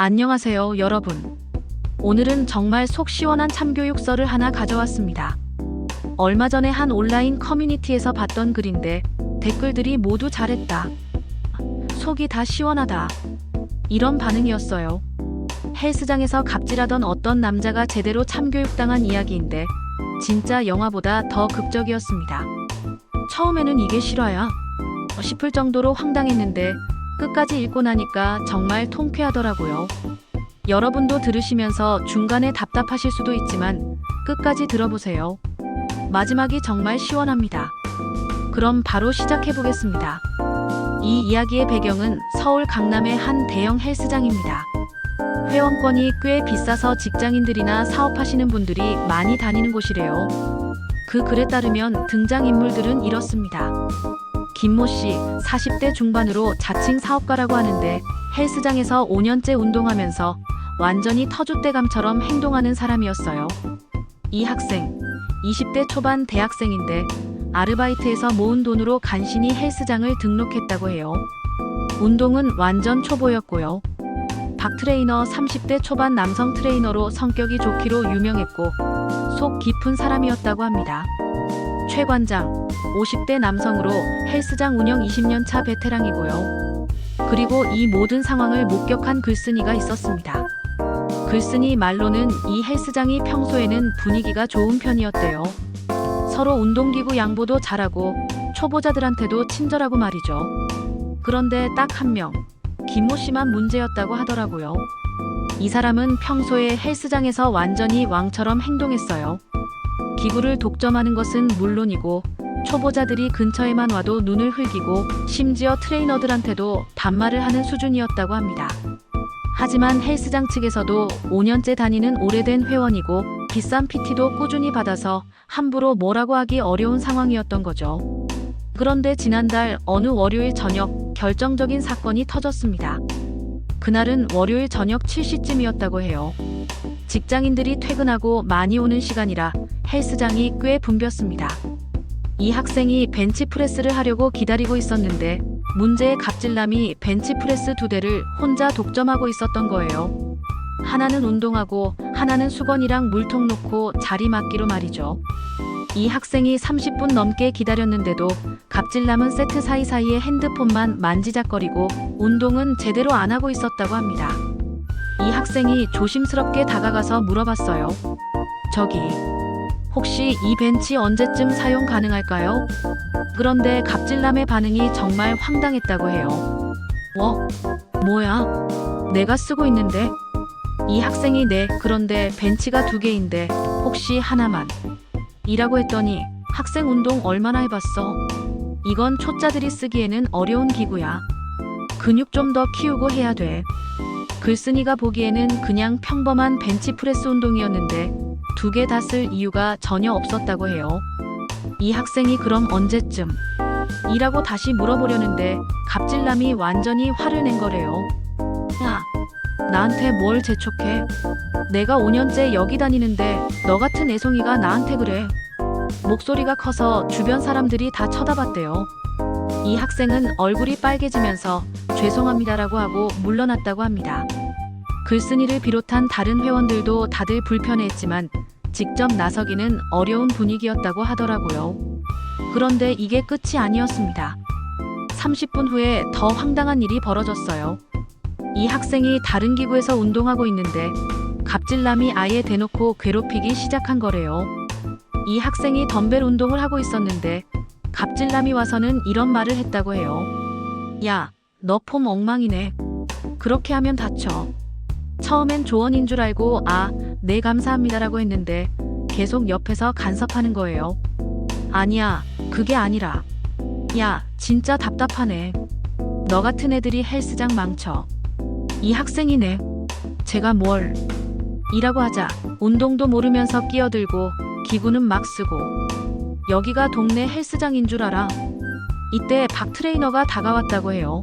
안녕하세요, 여러분. 오늘은 정말 속 시원한 참교육서를 하나 가져왔습니다. 얼마 전에 한 온라인 커뮤니티에서 봤던 글인데 댓글들이 모두 잘했다. 속이 다 시원하다. 이런 반응이었어요. 헬스장에서 갑질하던 어떤 남자가 제대로 참교육당한 이야기인데 진짜 영화보다 더 극적이었습니다. 처음에는 이게 실화야? 싶을 정도로 황당했는데 끝까지 읽고 나니까 정말 통쾌하더라고요. 여러분도 들으시면서 중간에 답답하실 수도 있지만 끝까지 들어보세요. 마지막이 정말 시원합니다. 그럼 바로 시작해보겠습니다. 이 이야기의 배경은 서울 강남의 한 대형 헬스장입니다. 회원권이 꽤 비싸서 직장인들이나 사업하시는 분들이 많이 다니는 곳이래요. 그 글에 따르면 등장인물들은 이렇습니다. 김모 씨, 40대 중반으로 자칭 사업가라고 하는데 헬스장에서 5년째 운동하면서 완전히 터줏대감처럼 행동하는 사람이었어요. 이 학생, 20대 초반 대학생인데 아르바이트에서 모은 돈으로 간신히 헬스장을 등록했다고 해요. 운동은 완전 초보였고요. 박 트레이너 30대 초반 남성 트레이너로 성격이 좋기로 유명했고 속 깊은 사람이었다고 합니다. 최 관장, 50대 남성으로 헬스장 운영 20년 차 베테랑이고요. 그리고 이 모든 상황을 목격한 글쓴이가 있었습니다. 글쓴이 말로는 이 헬스장이 평소에는 분위기가 좋은 편이었대요. 서로 운동기구 양보도 잘하고 초보자들한테도 친절하고 말이죠. 그런데 딱 한 명, 김모 씨만 문제였다고 하더라고요. 이 사람은 평소에 헬스장에서 완전히 왕처럼 행동했어요. 기구를 독점하는 것은 물론이고 초보자들이 근처에만 와도 눈을 흘기고 심지어 트레이너들한테도 반말을 하는 수준이었다고 합니다. 하지만 헬스장 측에서도 5년째 다니는 오래된 회원이고 비싼 PT도 꾸준히 받아서 함부로 뭐라고 하기 어려운 상황이었던 거죠. 그런데 지난달 어느 월요일 저녁 결정적인 사건이 터졌습니다. 그날은 월요일 저녁 7시쯤이었다고 해요. 직장인들이 퇴근하고 많이 오는 시간이라 헬스장이 꽤 붐볐습니다. 이 학생이 벤치프레스를 하려고 기다리고 있었는데 문제의 갑질남이 벤치프레스 2대를 혼자 독점하고 있었던 거예요. 하나는 운동하고 하나는 수건이랑 물통 놓고 자리 맡기로 말이죠. 이 학생이 30분 넘게 기다렸는데도 갑질남은 세트 사이사이에 핸드폰만 만지작거리고 운동은 제대로 안 하고 있었다고 합니다. 이 학생이 조심스럽게 다가가서 물어봤어요. 저기, 혹시 이 벤치 언제쯤 사용 가능할까요? 그런데 갑질남의 반응이 정말 황당했다고 해요. 뭐야? 내가 쓰고 있는데? 이 학생이 네, 그런데 벤치가 2개인데 혹시 하나만? 이라고 했더니 학생 운동 얼마나 해봤어? 이건 초짜들이 쓰기에는 어려운 기구야. 근육 좀 더 키우고 해야 돼. 글쓴이가 보기에는 그냥 평범한 벤치프레스 운동이었는데 2개 다 쓸 이유가 전혀 없었다고 해요. 이 학생이 그럼 언제쯤? 이라고 다시 물어보려는데 갑질남이 완전히 화를 낸 거래요. 야, 나한테 뭘 재촉해? 내가 5년째 여기 다니는데 너 같은 애송이가 나한테 그래. 목소리가 커서 주변 사람들이 다 쳐다봤대요. 이 학생은 얼굴이 빨개지면서 죄송합니다라고 하고 물러났다고 합니다. 글쓴이를 비롯한 다른 회원들도 다들 불편해했지만 직접 나서기는 어려운 분위기였다고 하더라고요. 그런데 이게 끝이 아니었습니다. 30분 후에 더 황당한 일이 벌어졌어요. 이 학생이 다른 기구에서 운동하고 있는데 갑질남이 아예 대놓고 괴롭히기 시작한 거래요. 이 학생이 덤벨 운동을 하고 있었는데 갑질남이 와서는 이런 말을 했다고 해요. 야, 너 폼 엉망이네. 그렇게 하면 다쳐. 처음엔 조언인 줄 알고 네 감사합니다라고 했는데 계속 옆에서 간섭하는 거예요. 아니야, 그게 아니라. 야, 진짜 답답하네. 너 같은 애들이 헬스장 망쳐. 이 학생이네. 제가 뭘? 이라고 하자 운동도 모르면서 끼어들고 기구는 막 쓰고. 여기가 동네 헬스장인 줄 알아. 이때 박 트레이너가 다가왔다고 해요.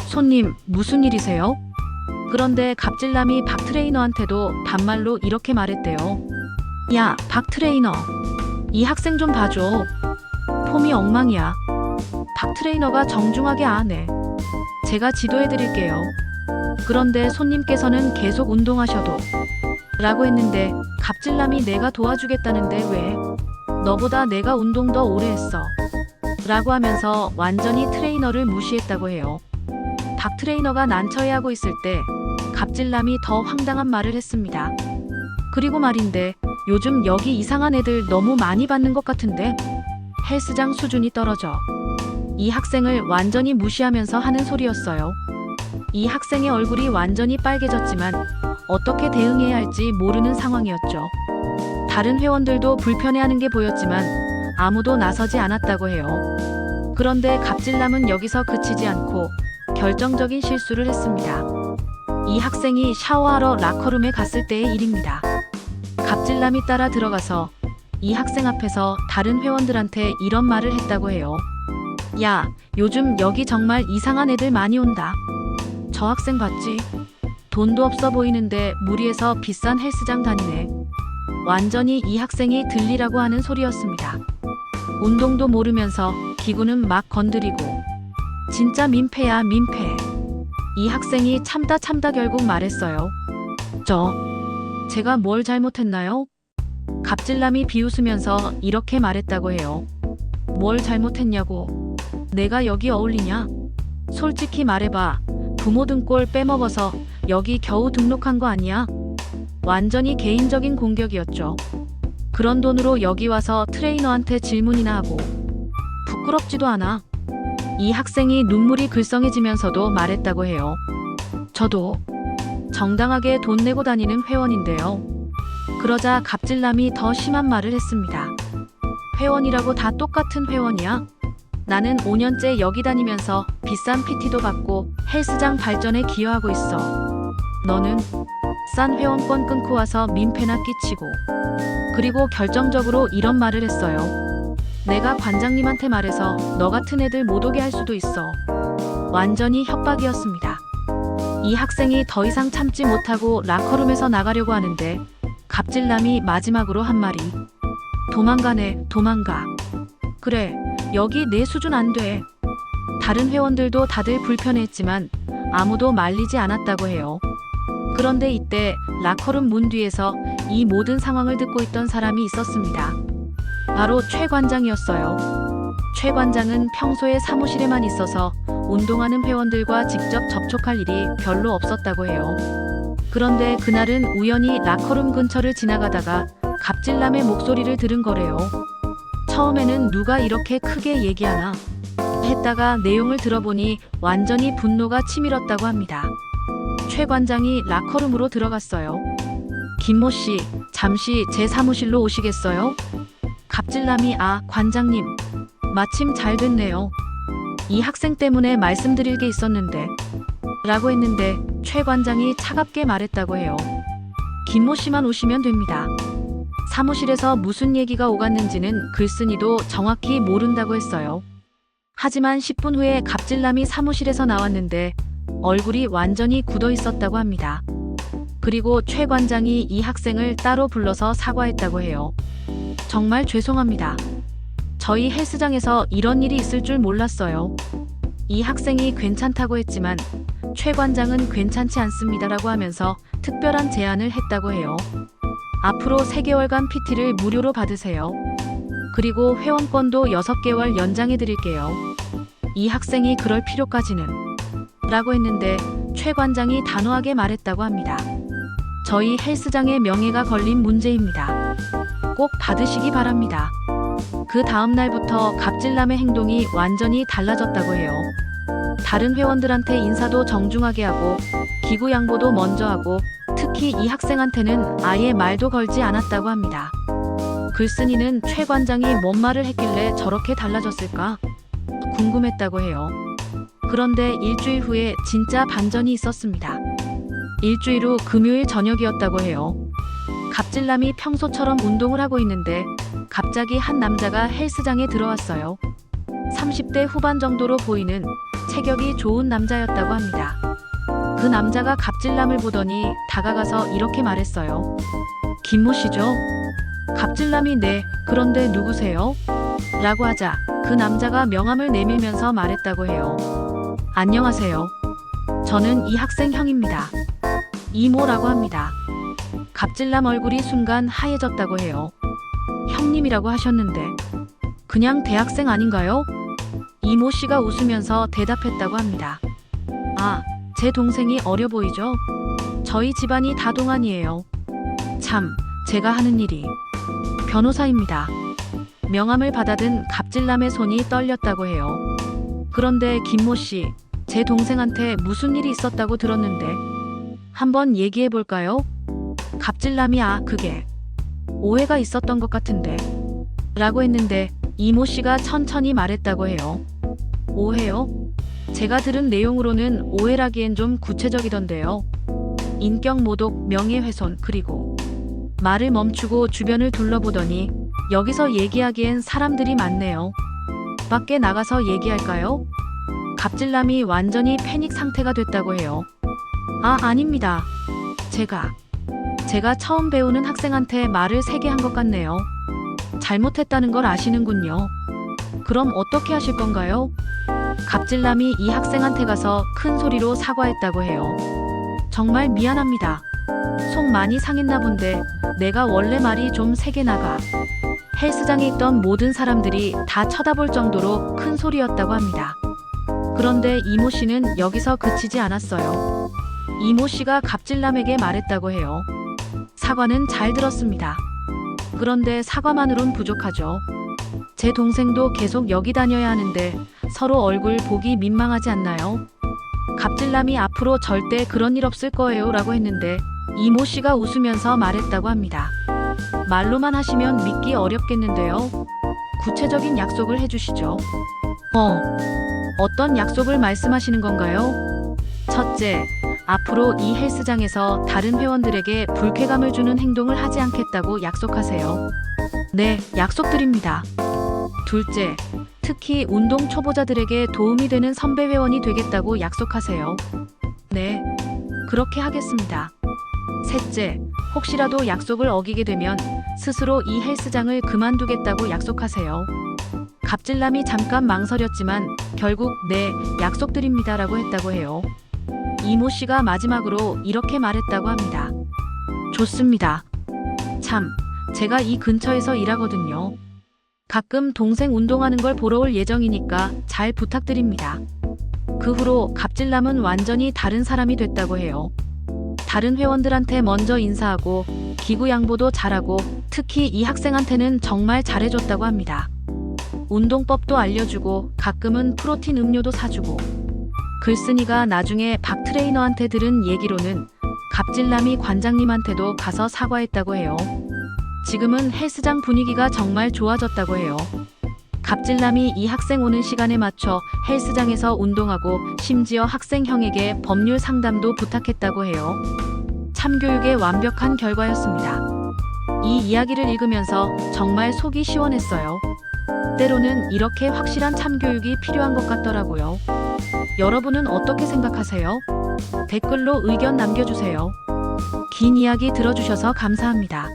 손님, 무슨 일이세요? 그런데 갑질남이 박 트레이너한테도 반말로 이렇게 말했대요. 야, 박 트레이너. 이 학생 좀 봐줘. 폼이 엉망이야. 박 트레이너가 정중하게 네. 제가 지도해드릴게요. 그런데 손님께서는 계속 운동하셔도 라고 했는데 갑질남이 내가 도와주겠다는데 왜? 너보다 내가 운동 더 오래 했어. 라고 하면서 완전히 트레이너를 무시했다고 해요. 박 트레이너가 난처해하고 있을 때 갑질남이 더 황당한 말을 했습니다. 그리고 말인데 요즘 여기 이상한 애들 너무 많이 받는 것 같은데 헬스장 수준이 떨어져. 이 학생을 완전히 무시하면서 하는 소리였어요. 이 학생의 얼굴이 완전히 빨개졌지만 어떻게 대응해야 할지 모르는 상황이었죠. 다른 회원들도 불편해하는 게 보였지만 아무도 나서지 않았다고 해요. 그런데 갑질남은 여기서 그치지 않고 결정적인 실수를 했습니다. 이 학생이 샤워하러 라커룸에 갔을 때의 일입니다. 갑질남이 따라 들어가서 이 학생 앞에서 다른 회원들한테 이런 말을 했다고 해요. 야, 요즘 여기 정말 이상한 애들 많이 온다. 저 학생 봤지? 돈도 없어 보이는데 무리해서 비싼 헬스장 다니네. 완전히 이 학생이 들리라고 하는 소리였습니다. 운동도 모르면서 기구는 막 건드리고 진짜 민폐야 민폐. 이 학생이 참다 결국 말했어요. 제가 뭘 잘못했나요? 갑질남이 비웃으면서 이렇게 말했다고 해요. 뭘 잘못했냐고. 내가 여기 어울리냐? 솔직히 말해봐. 부모 등골 빼먹어서 여기 겨우 등록한 거 아니야? 완전히 개인적인 공격이었죠. 그런 돈으로 여기 와서 트레이너한테 질문이나 하고 부끄럽지도 않아. 이 학생이 눈물이 글썽해지면서도 말했다고 해요. 저도 정당하게 돈 내고 다니는 회원인데요. 그러자 갑질남이 더 심한 말을 했습니다. 회원이라고 다 똑같은 회원이야? 나는 5년째 여기 다니면서 비싼 PT도 받고 헬스장 발전에 기여하고 있어. 너는 싼 회원권 끊고 와서 민폐나 끼치고. 그리고 결정적으로 이런 말을 했어요. 내가 관장님한테 말해서 너 같은 애들 못 오게 할 수도 있어. 완전히 협박이었습니다. 이 학생이 더 이상 참지 못하고 라커룸에서 나가려고 하는데 갑질남이 마지막으로 한 말이 도망가네 도망가. 그래 여기 내 수준 안 돼. 다른 회원들도 다들 불편해했지만 아무도 말리지 않았다고 해요. 그런데 이때 라커룸 문 뒤에서 이 모든 상황을 듣고 있던 사람이 있었습니다. 바로 최 관장이었어요. 최 관장은 평소에 사무실에만 있어서 운동하는 회원들과 직접 접촉할 일이 별로 없었다고 해요. 그런데 그날은 우연히 라커룸 근처를 지나가다가 갑질남의 목소리를 들은 거래요. 처음에는 누가 이렇게 크게 얘기하나 했다가 내용을 들어보니 완전히 분노가 치밀었다고 합니다. 최 관장이 라커룸으로 들어갔어요. 김모 씨, 잠시 제 사무실로 오시겠어요? 갑질남이 관장님, 마침 잘 됐네요. 이 학생 때문에 말씀드릴 게 있었는데 라고 했는데 최 관장이 차갑게 말했다고 해요. 김모 씨만 오시면 됩니다. 사무실에서 무슨 얘기가 오갔는지는 글쓴이도 정확히 모른다고 했어요. 하지만 10분 후에 갑질남이 사무실에서 나왔는데 얼굴이 완전히 굳어 있었다고 합니다. 그리고 최 관장이 이 학생을 따로 불러서 사과했다고 해요. 정말 죄송합니다. 저희 헬스장에서 이런 일이 있을 줄 몰랐어요. 이 학생이 괜찮다고 했지만 최 관장은 괜찮지 않습니다라고 하면서 특별한 제안을 했다고 해요. 앞으로 3개월간 PT를 무료로 받으세요. 그리고 회원권도 6개월 연장해 드릴게요. 이 학생이 그럴 필요까지는 라고 했는데 최 관장이 단호하게 말했다고 합니다. 저희 헬스장의 명예가 걸린 문제입니다. 꼭 받으시기 바랍니다. 그 다음 날부터 갑질남의 행동이 완전히 달라졌다고 해요. 다른 회원들한테 인사도 정중하게 하고 기구 양보도 먼저 하고 특히 이 학생한테는 아예 말도 걸지 않았다고 합니다. 글쓴이는 최 관장이 뭔 말을 했길래 저렇게 달라졌을까 궁금했다고 해요. 그런데 일주일 후에 진짜 반전이 있었습니다. 일주일 후 금요일 저녁이었다고 해요. 갑질남이 평소처럼 운동을 하고 있는데 갑자기 한 남자가 헬스장에 들어왔어요. 30대 후반 정도로 보이는 체격이 좋은 남자였다고 합니다. 그 남자가 갑질남을 보더니 다가가서 이렇게 말했어요. 김모 씨죠? 갑질남이 네, 그런데 누구세요? 라고 하자 그 남자가 명함을 내밀면서 말했다고 해요. 안녕하세요. 저는 이 학생 형입니다. 이모라고 합니다. 갑질남 얼굴이 순간 하얘졌다고 해요. 형님이라고 하셨는데 그냥 대학생 아닌가요? 이모 씨가 웃으면서 대답했다고 합니다. 아, 제 동생이 어려 보이죠? 저희 집안이 다 동안이에요. 참, 제가 하는 일이 변호사입니다. 명함을 받아든 갑질남의 손이 떨렸다고 해요. 그런데 김모 씨, 제 동생한테 무슨 일이 있었다고 들었는데 한번 얘기해 볼까요? 갑질남이 그게 오해가 있었던 것 같은데 라고 했는데 이모 씨가 천천히 말했다고 해요. 오해요? 제가 들은 내용으로는 오해라기엔 좀 구체적이던데요. 인격 모독, 명예훼손, 그리고 말을 멈추고 주변을 둘러보더니 여기서 얘기하기엔 사람들이 많네요. 밖에 나가서 얘기할까요? 갑질남이 완전히 패닉 상태가 됐다고 해요. 아닙니다. 제가 처음 배우는 학생한테 말을 세게 한 것 같네요. 잘못했다는 걸 아시는군요. 그럼 어떻게 하실 건가요? 갑질남이 이 학생한테 가서 큰 소리로 사과했다고 해요. 정말 미안합니다. 속 많이 상했나 본데 내가 원래 말이 좀 세게 나가. 헬스장에 있던 모든 사람들이 다 쳐다볼 정도로 큰 소리였다고 합니다. 그런데 이모 씨는 여기서 그치지 않았어요. 이모 씨가 갑질남에게 말했다고 해요. 사과는 잘 들었습니다. 그런데 사과만으론 부족하죠. 제 동생도 계속 여기 다녀야 하는데 서로 얼굴 보기 민망하지 않나요? 갑질남이 앞으로 절대 그런 일 없을 거예요 라고 했는데 이모 씨가 웃으면서 말했다고 합니다. 말로만 하시면 믿기 어렵겠는데요. 구체적인 약속을 해주시죠. 어떤 약속을 말씀하시는 건가요? 첫째, 앞으로 이 헬스장에서 다른 회원들에게 불쾌감을 주는 행동을 하지 않겠다고 약속하세요. 네, 약속드립니다. 둘째, 특히 운동 초보자들에게 도움이 되는 선배 회원이 되겠다고 약속하세요. 네, 그렇게 하겠습니다. 셋째, 혹시라도 약속을 어기게 되면 스스로 이 헬스장을 그만두겠다고 약속하세요. 갑질남이 잠깐 망설였지만 결국 네, 약속드립니다라고 했다고 해요. 이모 씨가 마지막으로 이렇게 말했다고 합니다. 좋습니다. 참, 제가 이 근처에서 일하거든요. 가끔 동생 운동하는 걸 보러 올 예정이니까 잘 부탁드립니다. 그 후로 갑질남은 완전히 다른 사람이 됐다고 해요. 다른 회원들한테 먼저 인사하고 기구 양보도 잘하고 특히 이 학생한테는 정말 잘해줬다고 합니다. 운동법도 알려주고 가끔은 프로틴 음료도 사주고 글쓴이가 나중에 박 트레이너한테 들은 얘기로는 갑질남이 관장님한테도 가서 사과했다고 해요. 지금은 헬스장 분위기가 정말 좋아졌다고 해요. 갑질남이 이 학생 오는 시간에 맞춰 헬스장에서 운동하고 심지어 학생형에게 법률 상담도 부탁했다고 해요. 참교육의 완벽한 결과였습니다. 이 이야기를 읽으면서 정말 속이 시원했어요. 때로는 이렇게 확실한 참교육이 필요한 것 같더라고요. 여러분은 어떻게 생각하세요? 댓글로 의견 남겨주세요. 긴 이야기 들어주셔서 감사합니다.